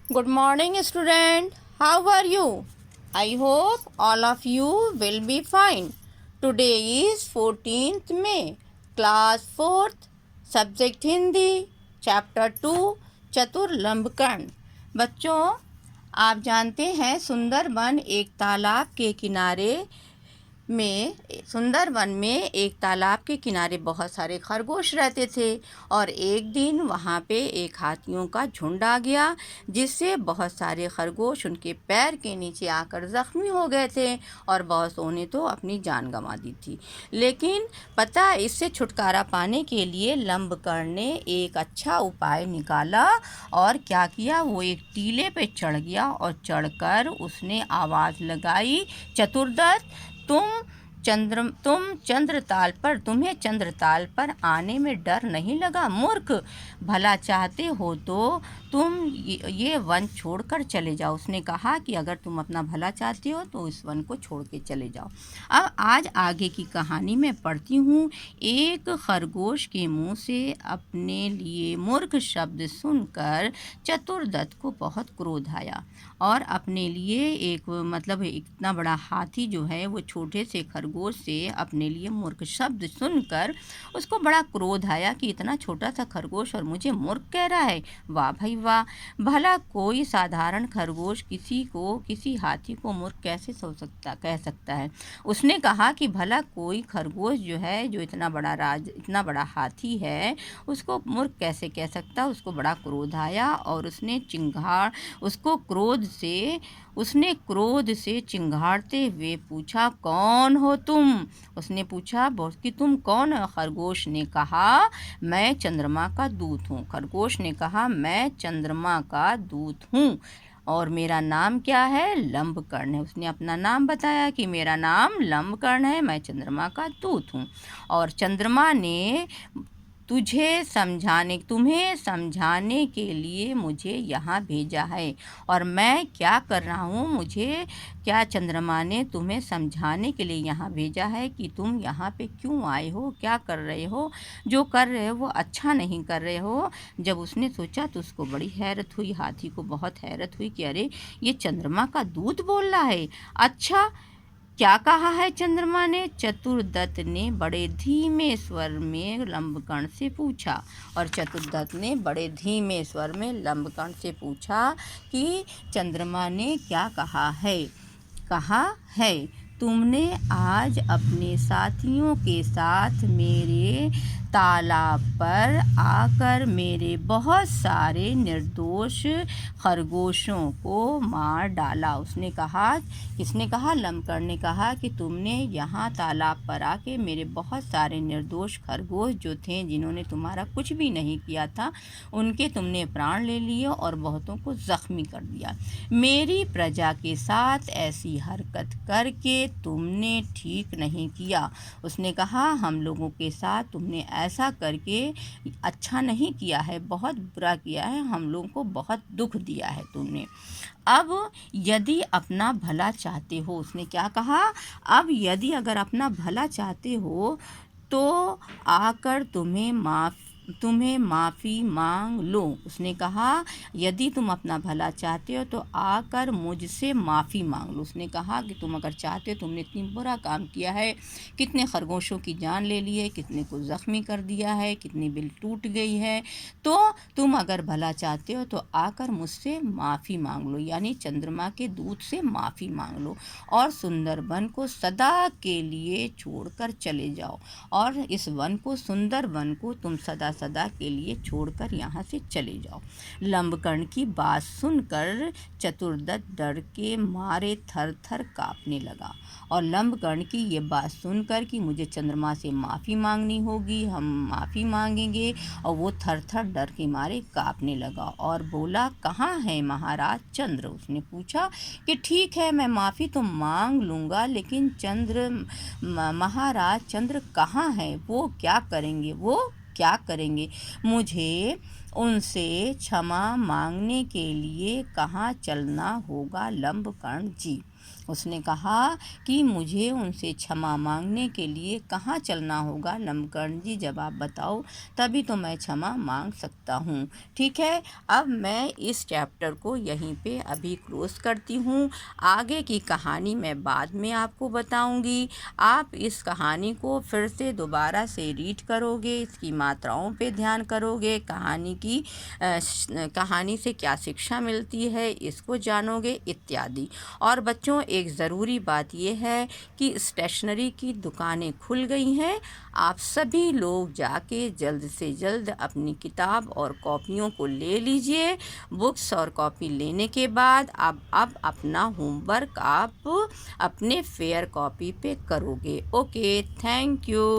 Good morning, student. How are you? I hope all of you will be fine. Today is 14th May, class 4th, subject Hindi, chapter 2, चतुर लंबकर्ण। बच्चों, आप जानते हैं सुंदरबन एक तालाब के किनारे में सुंदरवन में एक तालाब के किनारे बहुत सारे खरगोश रहते थे और एक दिन वहाँ पे एक हाथियों का झुंड आ गया, जिससे बहुत सारे खरगोश उनके पैर के नीचे आकर ज़ख्मी हो गए थे और बहुतों ने तो अपनी जान गंवा दी थी। लेकिन पता है, इससे छुटकारा पाने के लिए लंबकर्ण ने एक अच्छा उपाय निकाला और क्या किया, वो एक टीले पे चढ़ गया और चढ़कर उसने आवाज़ लगाई, चतुर्दत्त, तुम्हें चंद्रताल पर आने में डर नहीं लगा? मूर्ख, भला चाहते हो तो तुम ये वन छोड़कर चले जाओ। उसने कहा कि अगर तुम अपना भला चाहते हो तो इस वन को छोड़ के चले जाओ। अब आज आगे की कहानी में पढ़ती हूँ। एक खरगोश के मुंह से अपने लिए मूर्ख शब्द सुनकर चतुर्दत्त को बहुत क्रोध आया और अपने लिए इतना बड़ा हाथी जो है वो छोटे से खरगोश से अपने लिए मूर्ख शब्द सुनकर उसको बड़ा क्रोध आया कि इतना छोटा सा खरगोश और मुझे मूर्ख कह रहा है। वाह भाई वाह, भला कोई साधारण खरगोश किसी हाथी को मूर्ख कैसे कह सकता है। उसने कहा कि भला कोई खरगोश जो है, जो इतना बड़ा हाथी है, उसको मूर्ख कैसे कह सकता। उसको बड़ा क्रोध आया और उसने क्रोध से चिंगाड़ते हुए पूछा, कौन हो तुम? उसने पूछा कि तुम कौन हो? खरगोश ने कहा, मैं चंद्रमा का दूत हूँ। खरगोश ने कहा, मैं चंद्रमा का दूत हूँ और मेरा नाम क्या है? लंबकर्ण है। उसने अपना नाम बताया कि मेरा नाम लंबकर्ण है, मैं चंद्रमा का दूत हूँ और चंद्रमा ने तुम्हें समझाने के लिए मुझे यहाँ भेजा है। और मैं क्या कर रहा हूँ? क्या चंद्रमा ने तुम्हें समझाने के लिए यहाँ भेजा है कि तुम यहाँ पे क्यों आए हो, क्या कर रहे हो, जो कर रहे हो वो अच्छा नहीं कर रहे हो। जब उसने सोचा तो उसको बड़ी हैरत हुई, हाथी को बहुत हैरत हुई कि अरे, ये चंद्रमा का दूत बोल रहा है। अच्छा, क्या कहा है चंद्रमा ने? चतुर्दत्त ने बड़े धीमे स्वर में लंबकर्ण से पूछा और चतुर्दत्त ने बड़े धीमे स्वर में लंबकर्ण से पूछा कि चंद्रमा ने क्या कहा है, तुमने आज अपने साथियों के साथ मेरे तालाब पर आकर मेरे बहुत सारे निर्दोष खरगोशों को मार डाला। उसने कहा, किसने कहा? लंबकर्ण ने कहा कि तुमने यहाँ तालाब पर आके मेरे बहुत सारे निर्दोष खरगोश जो थे, जिन्होंने तुम्हारा कुछ भी नहीं किया था, उनके तुमने प्राण ले लिए और बहुतों को ज़ख्मी कर दिया। मेरी प्रजा के साथ ऐसी हरकत करके तुमने ठीक नहीं किया। उसने कहा, हम लोगों के साथ तुमने ऐसा करके अच्छा नहीं किया है, बहुत बुरा किया है, हम लोगों को बहुत दुख दिया है तुमने। अब यदि अपना भला चाहते हो, उसने क्या कहा, अगर अपना भला चाहते हो तो आकर तुम्हें माफ़ी मांग लो। उसने कहा, यदि तुम अपना भला चाहते हो तो आकर मुझसे माफ़ी मांग लो। उसने कहा कि तुम अगर चाहते हो, तुमने इतनी बुरा काम किया है, कितने खरगोशों की जान ले ली है, कितने को ज़ख्मी कर दिया है, कितनी बिल टूट गई है, तो तुम अगर भला चाहते हो तो आकर मुझसे माफ़ी मांग लो, यानी चंद्रमा के दूत से माफ़ी मांग लो और सुंदरबन को सदा के लिए छोड़कर चले जाओ और इस सुंदर वन को तुम सदा के लिए छोड़कर यहाँ से चले जाओ। लंबकर्ण की बात सुनकर चतुर्दत्त डर के मारे थर थर काँपने लगा और लंबकर्ण की ये बात सुनकर कि मुझे चंद्रमा से माफ़ी मांगनी होगी, हम माफ़ी मांगेंगे, और वो थर थर डर के मारे काँपने लगा और बोला, कहाँ है महाराज चंद्र? उसने पूछा कि ठीक है, मैं माफ़ी तो मांग लूँगा, लेकिन महाराज चंद्र कहाँ है? वो क्या करेंगे? मुझे उनसे क्षमा मांगने के लिए कहाँ चलना होगा लंबकर्ण जी? उसने कहा कि मुझे उनसे क्षमा मांगने के लिए कहाँ चलना होगा? नमकरण जी जवाब बताओ, तभी तो मैं क्षमा मांग सकता हूँ। ठीक है, अब मैं इस चैप्टर को यहीं पे अभी क्लोज करती हूँ। आगे की कहानी मैं बाद में आपको बताऊँगी। आप इस कहानी को फिर से दोबारा से रीड करोगे, इसकी मात्राओं पे ध्यान करोगे, कहानी से क्या शिक्षा मिलती है इसको जानोगे इत्यादि। और बच्चों, एक ज़रूरी बात यह है कि स्टेशनरी की दुकानें खुल गई हैं। आप सभी लोग जाके जल्द से जल्द अपनी किताब और कॉपियों को ले लीजिए। बुक्स और कॉपी लेने के बाद अब अपना होमवर्क आप अपने फेयर कॉपी पे करोगे। Okay, thank you.